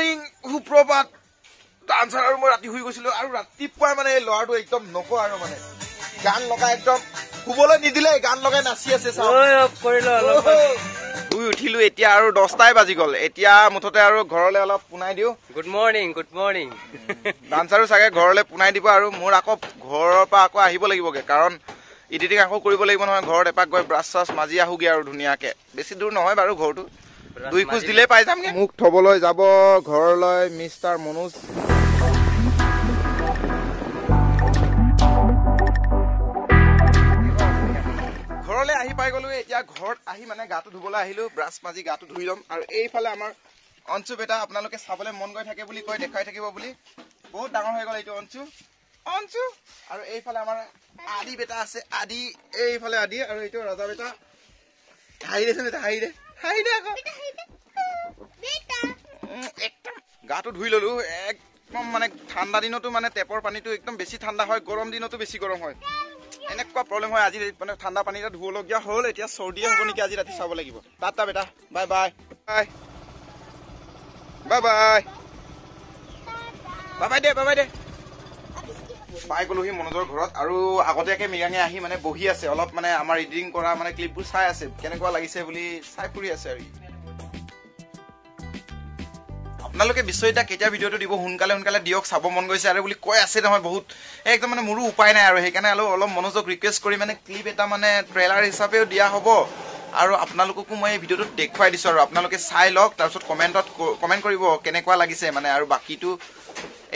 morning সুপ্ৰভাত dancer আৰু মই ৰাতি শুই গৈছিলো আৰু ৰাতিপুৱাই মানে এই ল'ৰাটো একদম নকওঁ আৰু মানে গান লগাই একদম শুবলৈ নিদিলে গান লগাই নাচি আছে শুই উঠিলো এতিয়া আৰু 10টাই বাজি গ'ল এতিয়া মুঠতে আৰু ঘৰলৈ অলপ পুনাই দিওঁ গুড মৰ্নিং ডান্সাৰো চাগে ঘৰলৈ পুনাই দিব আৰু মোৰ আকৌ ঘৰৰ পৰা আকৌ আহিব লাগিবগে কাৰণ এডিটিং আকৌ কৰিব লাগিব নহয় ঘৰত এপাক গৈ ব্ৰাছ চাছ মাজি আহোগে আৰু ধুনীয়াকে বেছি দূৰ নহয় বাৰু ঘৰটো 2 খোজ দিলে পাই যামগে মোক থবলৈ যাব ঘৰলৈ মিষ্টাৰ মনোজ ঘৰলৈ আহি পাই গলো এতিয়া ঘৰত আহি মানে গাটো ধুবলৈ আহিলো ব্ৰাছ মাজি গাটো ধুই লম আৰু এইফালে আমাৰ অঞ্চু বেটা আপোনালোকে চাবলৈ মন গৈ থাকে বুলি কয় দেখাই থাকিব বুলি বহুত ডাঙৰ হৈ গ'ল এইটো অঞ্চু আৰু এইফালে আমাৰ আদি বেটা আছে আদি এইফালে আদি আৰু এইটো ৰাজা বেটা হাঁহি দেচোন এটা হাঁহি দে আকৌ একদম গাটো ধুই ললো একদম মানে ঠাণ্ডা দিনতো মানে টেপৰ পানীটো একদম বেছি ঠাণ্ডা হয় গৰম দিনতো বেছি গৰম হয় এনেকুৱা প্ৰব্লেম হয় আজি মানে ঠাণ্ডা পানীটা ধুবলগীয়া হ'ল এতিয়া চৰ্দিয়ে হ'ব নেকি আজি ৰাতি চাব লাগিব টাটা বেটা bye bye bye bye bye bye দে পাই গ'লোহি মনোজৰ ঘৰত আৰু আগতীয়াকে মিৰাঙে আহি মানে বহি আছে অলপ মানে আমাৰ এডিটিং কৰা মানে ক্লিপবোৰ চাই আছে কেনেকুৱা লাগিছে বুলি চাই ফুৰি আছে আৰু আপোনালোকে বিশ্বজিতা কেতিয়া ভিডিঅ'টো দিব সোনকালে দিয়ক চাব মন গৈছে আৰু বুলি কৈ আছে নহয় বহুত একদম মানে মোৰো উপায় নাই আৰু সেইকাৰণে অলপ মনোজক ৰিকুৱেষ্ট কৰি মানে ক্লিপ এটা মানে ট্ৰেইলাৰ হিচাপেও দিয়া হ'ব আৰু আপোনালোককো মই এই ভিডিঅ'টোত দেখুৱাই দিছোঁ আৰু আপোনালোকে চাই লওক তাৰপিছত কমেণ্ট কৰিব কেনেকুৱা লাগিছে মানে আৰু বাকীটো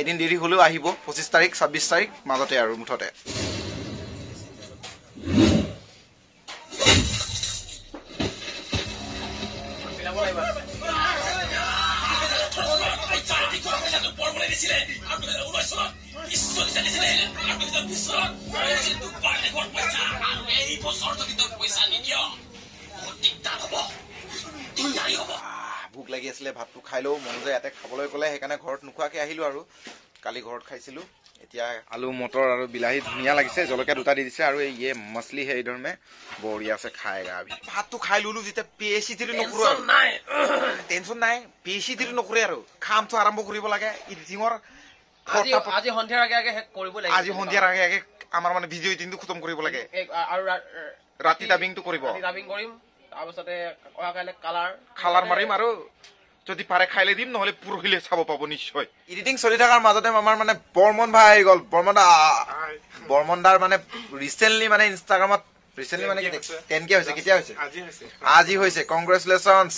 এদিন দেৰি হ'লেও আহিব 25 তাৰিখ 26 তাৰিখ মাজতে আৰু মুঠতে ভোক লাগি আছিলে ভাতটো খাই লওঁ মনোজে ইয়াতে খাবলৈ ক'লে সেইকাৰণে ঘৰত নোখোৱাকে আহিলো আৰু কালি ঘৰত খাইছিলো এতিয়া আলু মটৰ আৰু বিলাহী ধুনীয়া লাগিছে জলকীয়া 2টা দি দিছে আৰু এই মছলি সেই ধৰণে বঢ়িয়া আছে খাইগা ভাতটো খাই ললো যেতিয়া পিএইচি দিলে নকৰো টেনচন নাই পিএইচি দিলে নকৰে আৰু কামটো আৰম্ভ কৰিব লাগে এডিটিঙৰ আজি সন্ধিয়াৰ আগে কৰিব লাগে আজি সন্ধিয়াৰ আগে আমাৰ মানে ভিডিঅ' এডিটিংটো খতম কৰিব লাগে আৰু ৰাতি ডাবিংটো কৰিব কৰিম তাৰপিছতে অহাকাইলে কালাৰ মাৰিম আৰু যদি পাৰে খাইলে দিম নহলে পুৰহিলে চাব পাব নিশ্চয় এডিটিং চলি থকাৰ মাজতে আমাৰ মানে বৰ্মন ভাই আহি গ'ল বৰ্মনদাৰ মানে ৰিচেণ্টলি মানে ইনষ্টাগ্ৰামত মানে 10K হৈছে কেতিয়া হৈছে আজি হৈছে কংগ্ৰেচুলেশ্যনছ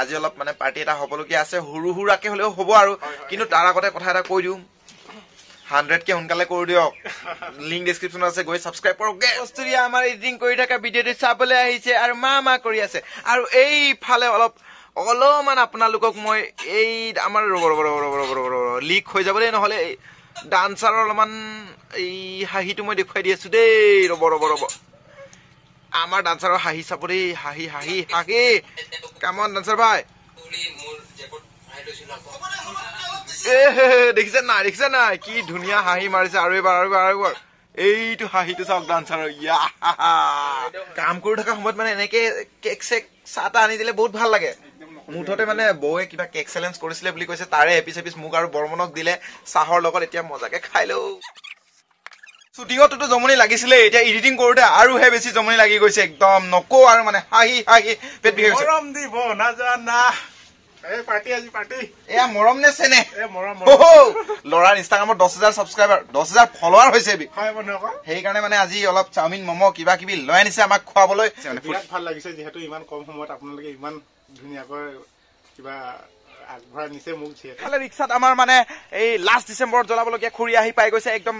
আজি অলপ মানে পাৰ্টি এটা হ'বলগীয়া আছে সৰু সুৰাকে হ'লেও হ'ব আৰু কিন্তু তাৰ আগতে কথা এটা কৈ দিওঁ 100K সোনকালে কৰি দিয়ক লিংক ডেছক্ৰিপশ্যনত আছে গৈ ছাবস্ক্ৰাইব কৰক কস্তুৰিয়া আমাৰ এডিটিং কৰি থকা ভিডিঅ'টো চাবলৈ আহিছে আৰু মা কৰি আছে আৰু এইফালে অলপমান আপোনালোকক মই এই আমাৰ লিক হৈ যাবলৈ নহ'লে ডান্সাৰৰ অলপমান এই হাঁহিটো মই দেখুৱাই দি আছো দেই ৰ'ব আমাৰ ডান্সাৰৰ হাঁহি চাব দেই হাঁহি কামন ডান্সাৰ ভাই দেখিছে নাই কি ধুনীয়া হাঁহি মাৰিছে আৰু এবাৰ এইটো হাঁহিটো চাওক ডান্সাৰৰ কাম কৰি থকা সময়ত মানে এনেকে কেক চেক চাহ আনি দিলে বহুত ভাল লাগে মুঠতে মানে বৌয়ে কিবা কেক চেলেঞ্জ কৰিছিলে বুলি কৈছে তাৰে এপিছ মোক আৰু বৰ্মনক দিলে চাহৰ লগত এতিয়া মজাকে খাই লও শ্বুটিঙততো জমনি লাগিছিলে এতিয়া এডিটিং কৰোতে আৰুহে বেছি জমনি লাগি গৈছে একদম নকওঁ আৰু মানে হাঁহি পেট বিষাই গৈছে মৰম দিব নাজানা এই পাৰ্টি এয়া মৰম নে চেনে ল'ৰাৰ ইনষ্টাগ্ৰামত 10,000 ছাবস্ক্ৰাইবাৰ 10,000 ফলোৱাৰ হৈছে সেইকাৰণে মানে আজি অলপ চাওমিন ম'ম' কিবা কিবি লৈ আনিছে আমাক খুৱাবলৈ বিৰাট ভাল লাগিছে যিহেতু ইমান কম সময়ত আপোনালোকে ইমান ধুনীয়াকৈ কিবা আগবঢ়াই নিছে মোক যিহেতু ৰিক্সাত আমাৰ মানে এই লাষ্ট ডিচেম্বৰত জ্বলাবলগীয়া খুৰী আহি পাই গৈছে একদম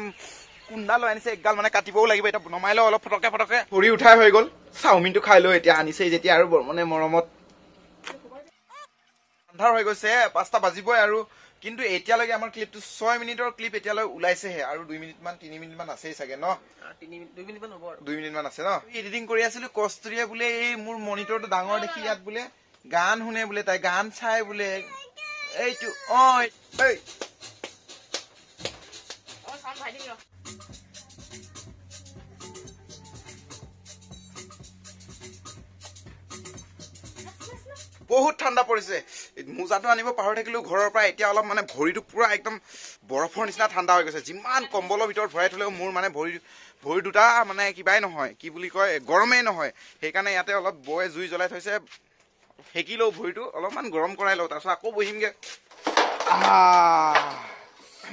কুন্দা লৈ আনিছে একগাল মানে কাটিবও লাগিব এতিয়া নমাই লওঁ অলপ ফটকে খৰি উঠাই হৈ গ'ল চাওমিনটো খাই লৈ এতিয়া আনিছে যেতিয়া আৰু মানে মৰমত আন্ধাৰ হৈ গৈছে 5টা বাজিবই আৰু কিন্তু এতিয়ালৈকে আমাৰ ক্লিপটো 6 মিনিটৰ ক্লিপ এতিয়ালৈ ওলাইছেহে আৰু 2 মিনিটমান 3 মিনিটমান আছেই চাগে ন 2 মিনিটমান হ'ব আৰু 2 মিনিটমান আছে ন এডিটিং কৰি আছিলো কস্তুৰিয়ে বোলে এই মোৰ মনিটৰটো ডাঙৰ দেখি ইয়াত বোলে গান শুনে বোলে তাই গান চাই বোলে এইটো বহুত ঠাণ্ডা পৰিছে মোজাটো আনিব পাহৰি থাকিলোঁ ঘৰৰ পৰা এতিয়া অলপ মানে ভৰিটো পুৰা একদম বৰফৰ নিচিনা ঠাণ্ডা হৈ গৈছে যিমান কম্বলৰ ভিতৰত ভৰাই থ'লেও মোৰ মানে ভৰি দুটা মানে কিবাই নহয় কি বুলি কয় গৰমেই নহয় সেইকাৰণে ইয়াতে অলপ বৌয়ে জুই জ্বলাই থৈছে সেকি লওঁ ভৰিটো অলপমান গৰম কৰাই লওঁ তাৰপিছত আকৌ বহিমগৈ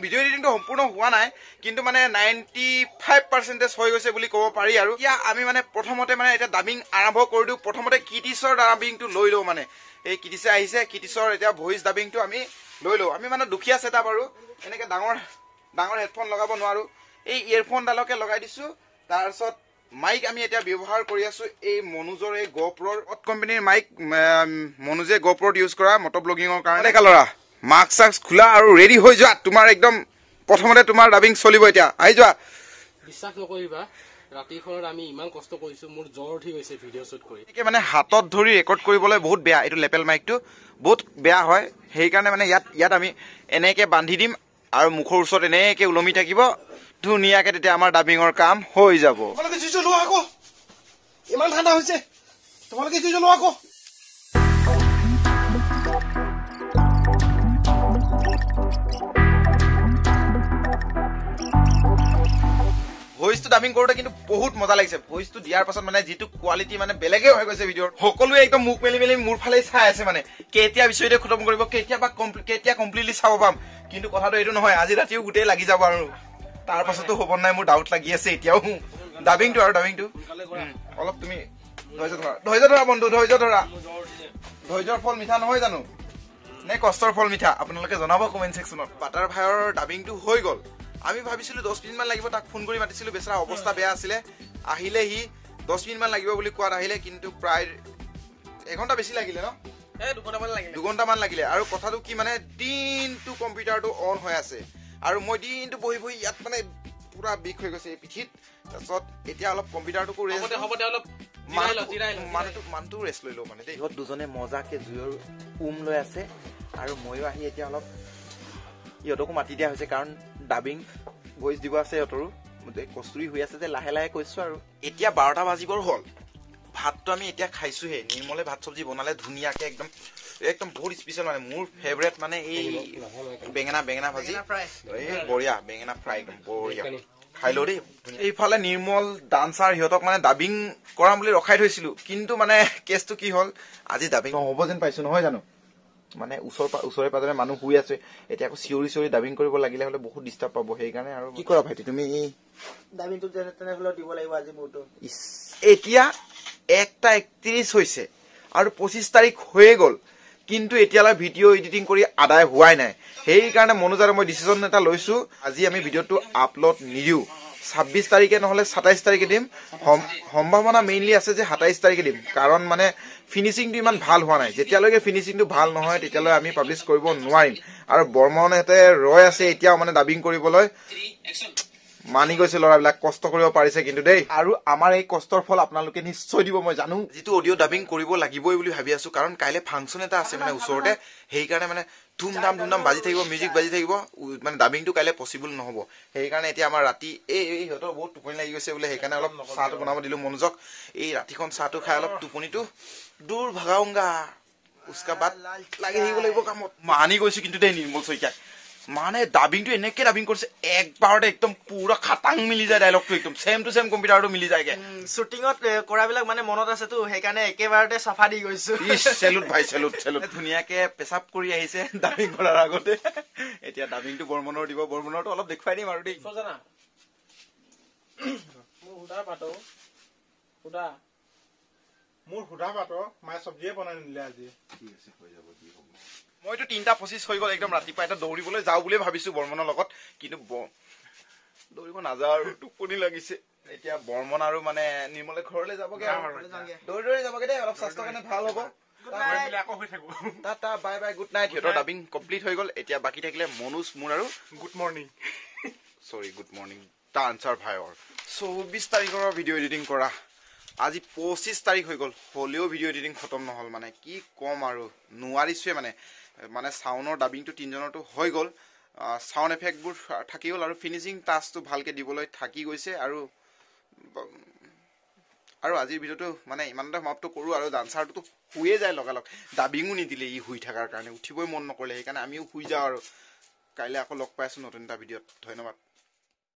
ভিডিঅ' এডিটিংটো সম্পূৰ্ণ হোৱা নাই কিন্তু মানে 95% হৈ গৈছে বুলি ক'ব পাৰি আৰু এতিয়া আমি মানে প্ৰথমতে মানে এতিয়া ডাবিং আৰম্ভ কৰি দিওঁ প্ৰথমতে কিটিছৰ ডাবিংটো লৈ লওঁ মানে এই কিটিছে আহিছে কিটিছৰ এতিয়া ভইচ ডাবিংটো আমি লৈ লওঁ আমি মানে দুখীয়া ছেটআপ আৰু এনেকৈ ডাঙৰ হেডফোন লগাব নোৱাৰোঁ এই ইয়েৰফোনডালকে লগাই দিছোঁ তাৰপিছত মাইক আমি এতিয়া ব্যৱহাৰ কৰি আছোঁ এই মনোজৰ এই গ'প্ৰ'ৰ কোম্পানীৰ মাইক মনোজে গ'প্ৰ'ত ইউজ কৰা মটো ব্লগিঙৰ কাৰণে ল'ৰা মাস্ক চাস্ক খোলা আৰু ৰেডি হৈ যোৱা তোমাৰ একদম প্ৰথমতে তোমাৰ ডাবিং চলিব এতিয়া আহি যোৱা বিশ্বাস নকৰিবা ৰাতিখনত আমি ইমান কষ্ট কৰিছোঁ মোৰ জ্বৰ উঠি গৈছে ভিডিঅ' শ্বুট কৰি মানে হাতত ধৰি ৰেকৰ্ড কৰিবলৈ বহুত বেয়া এইটো লেপেল মাইকটো বহুত বেয়া হয় সেইকাৰণে মানে ইয়াত আমি এনেকৈ বান্ধি দিম আৰু মুখৰ ওচৰত এনেকৈ ওলমি থাকিব ধুনীয়াকৈ তেতিয়া আমাৰ ডাবিঙৰ কাম হৈ যাব তোমালোকে জুই জ্বলোৱা আকৌ ইমান ঠাণ্ডা হৈছে তোমালোকে জুই জ্বলোৱা আকৌ ভইচটো ডাবিং কৰোঁতে কিন্তু বহুত মজা লাগিছে ভইচটো দিয়াৰ পাছত মানে যিটো কোৱালিটি মানে বেলেগে হৈ গৈছে ভিডিঅ'ৰ সকলোৱে একদম মুখ মেলি মোৰ ফালে চাই আছে মানে কেতিয়া বিচয়তে খতম কৰিব কেতিয়া কমপ্লিটলি চাব পাম কিন্তু কথাটো এইটো নহয় আজি ৰাতিও গোটেই লাগি যাব আৰু তাৰ পাছতো হ'ব নাই মোৰ ডাউট লাগি আছে এতিয়াও ডাবিংটো অলপ তুমি ধৈৰ্য ধৰা বন্ধু ধৈৰ্য ধৰা ধৈৰ্যৰ ফল মিঠা নহয় জানো নে কষ্টৰ ফল মিঠা আপোনালোকে জনাব কমেণ্ট ছেকশ্যনত বাটাৰ ভাইৰ ডাবিংটো হৈ গ'ল আমি ভাবিছিলোঁ 10 মিনিটমান লাগিব তাক ফোন কৰি মাতিছিলোঁ বেচৰা অৱস্থা বেয়া আছিলে আহিলে সি 10 মিনিটমান লাগিব বুলি কোৱাত আহিলে কিন্তু প্ৰায় এঘণ্টা বেছি লাগিলে ন 2 ঘণ্টামান লাগিলে আৰু কথাটো কি মানে দিনটো কম্পিউটাৰটো অন হৈ আছে আৰু মই দিনটো বহি ইয়াত মানে পুৰা বিষ হৈ গৈছে এই পিঠিত তাৰপিছত এতিয়া অলপ কম্পিউটাৰটোকো মানুহটো ৰেষ্ট লৈ লওঁ মানে দেই ইহঁত দুজনে মজাকে জুইৰ লৈ আছে আৰু ময়ো আহি এতিয়া অলপ ইহঁতকো মাতি দিয়া হৈছে কাৰণ ডাবিং ভইচ দিব আছে সিহঁতৰো কষ্টুৰি হৈ আছে যে লাহে লাহে কৈছোঁ আৰু এতিয়া 12টা বাজিবৰ হ'ল ভাতটো আমি এতিয়া খাইছোঁহে নিৰ্মলে ভাত চব্জি বনালে ধুনীয়াকৈ একদম বহুত স্পেচিয়েল মানে মোৰ ফেভৰেট মানে এই বেঙেনা ভাজি এই বঢ়িয়া বেঙেনা ফ্ৰাই একদম বঢ়িয়া খাই লওঁ দেই এইফালে নিৰ্মল ডান্সাৰ সিহঁতক মানে ডাবিং কৰাম বুলি ৰখাই থৈছিলোঁ কিন্তু মানে কেছটো কি হ'ল আজি ডাবিং হ'ব যেন পাইছোঁ নহয় জানো মানে ওচৰে পাজৰে মানুহ শুই আছে এতিয়া আকৌ চিঞৰি ডাবিং কৰিব লাগিলে হ'লে বহুত ডিষ্টাৰ্ব পাব সেইকাৰণে আৰু কি কৰা ভাইটি তুমি ডাবিংটো তেনেহ'লে দিব লাগিব আজি মোৰটো এতিয়া 1:31 হৈছে আৰু 25 তাৰিখ হৈয়ে গ'ল কিন্তু এতিয়ালৈ ভিডিঅ' এডিটিং কৰি আদায় হোৱাই নাই সেইকাৰণে মনোজ আৰু মই ডিচিশ্যন এটা লৈছোঁ আজি আমি ভিডিঅ'টো আপলোড নিদিওঁ 26 তাৰিখে নহ'লে 27 তাৰিখে দিম সম্ভাৱনা মেইনলি আছে যে 27 তাৰিখে দিম কাৰণ মানে ফিনিচিংটো ইমান ভাল হোৱা নাই যেতিয়ালৈকে ফিনিচিংটো ভাল নহয় তেতিয়ালৈ আমি পাব্লিছ কৰিব নোৱাৰিম আৰু বৰ্মনহঁতে ৰৈ আছে এতিয়াও মানে ডাবিং কৰিবলৈ মানি গৈছে ল'ৰাবিলাক কষ্ট কৰিব পাৰিছে কিন্তু দেই আৰু আমাৰ এই কষ্টৰ ফল আপোনালোকে নিশ্চয় দিব মই জানো যিটো অডিঅ' ডাবিং কৰিব লাগিবই বুলি ভাবি আছো কাৰণ কাইলৈ ফাংচন এটা আছে মানে ওচৰতে সেইকাৰণে মানে ধুমধাম বাজি থাকিব মিউজিক বাজি থাকিব মানে ডাবিংটো কাইলৈ পচিবল নহ'ব সেইকাৰণে এতিয়া আমাৰ ৰাতি এই সিহঁতৰ বহুত টোপনি লাগি গৈছে বোলে সেইকাৰণে অলপ চাহটো বনাব দিলোঁ মনোজক এই ৰাতিখন চাহটো খাই অলপ টোপনিটো দূৰ ভাগাওংগা উচকা বাদ লাগি থাকিব লাগিব কামত মানি গৈছোঁ কিন্তু দেই নিৰ্মল শইকীয়াক মানে ডাবিংটো এনেকে ডাবিং কৰিছে একবাৰতে একদম পুৰা খাটাং মিলি যায় ডাইলগটো একদম ছেম টু ছেম কম্পিউটাৰটো মিলি যায়গে শ্বুটিঙত কৰাবিলাক মানে মনত আছেতো সেইকাৰণে একেবাৰতে চাফা দি গৈছো চেলুট ভাই চেলুট ধুনীয়াকে পেচাব কৰি আহিছে ডাবিং কৰাৰ আগতে এতিয়া ডাবিংটো বৰ্মনৰ দিব বৰ্মনৰটো অলপ দেখুৱাই দিম আৰু দেই মোৰ সুধা পাতৰ মায়ে চব্জিয়ে বনাই নিলে আজি ঠিক আছে হৈ যাব দি হ'ব মইতো 3:25 হৈ গ'ল একদম ৰাতিপুৱা এটা দৌৰিবলৈ যাওঁ বুলিয়ে ভাবিছোঁ বৰ্মনৰ লগত কিন্তু দৌৰিব নাযাওঁ আৰু টোপনি লাগিছে এতিয়া বৰ্মন আৰু মানে নিৰ্মলে ঘৰলৈ যাবগে দৌৰি যাবগে দেই অলপ স্বাস্থ্যৰ কাৰণে ভাল হ'ব বাই বাই গুড নাইট সিহঁতৰ ডাবিং কমপ্লিট হৈ গ'ল এতিয়া বাকী থাকিলে মনোজ মোৰ আৰু good morning good morning dancer ভাইৰ 24 তাৰিখৰ ভিডিঅ' এডিটিং কৰা আজি 25 তাৰিখ হৈ গ'ল হ'লেও ভিডিঅ' এডিটিং খতম নহ'ল মানে কি ক'ম আৰু নোৱাৰিছোৱে মানে চাউণ্ডৰ ডাবিংটো 3জনৰটো হৈ গ'ল সাউন্ড এফেক্টবোৰ থাকি গ'ল আৰু ফিনিচিং টাচটো ভালকৈ দিবলৈ থাকি গৈছে আৰু আৰু আজিৰ ভিডিঅ'টো মানে ইমানতে সমাপ্ত কৰোঁ আৰু ডান্সাৰটোতো শুয়ে যায় লগালগ ডাবিঙো নিদিলে ই শুই থকাৰ কাৰণে উঠিবই মন নকৰিলে সেইকাৰণে আমিও শুই যাওঁ আৰু কাইলৈ আকৌ লগ পাই আছোঁ নতুন এটা ভিডিঅ'ত ধন্যবাদ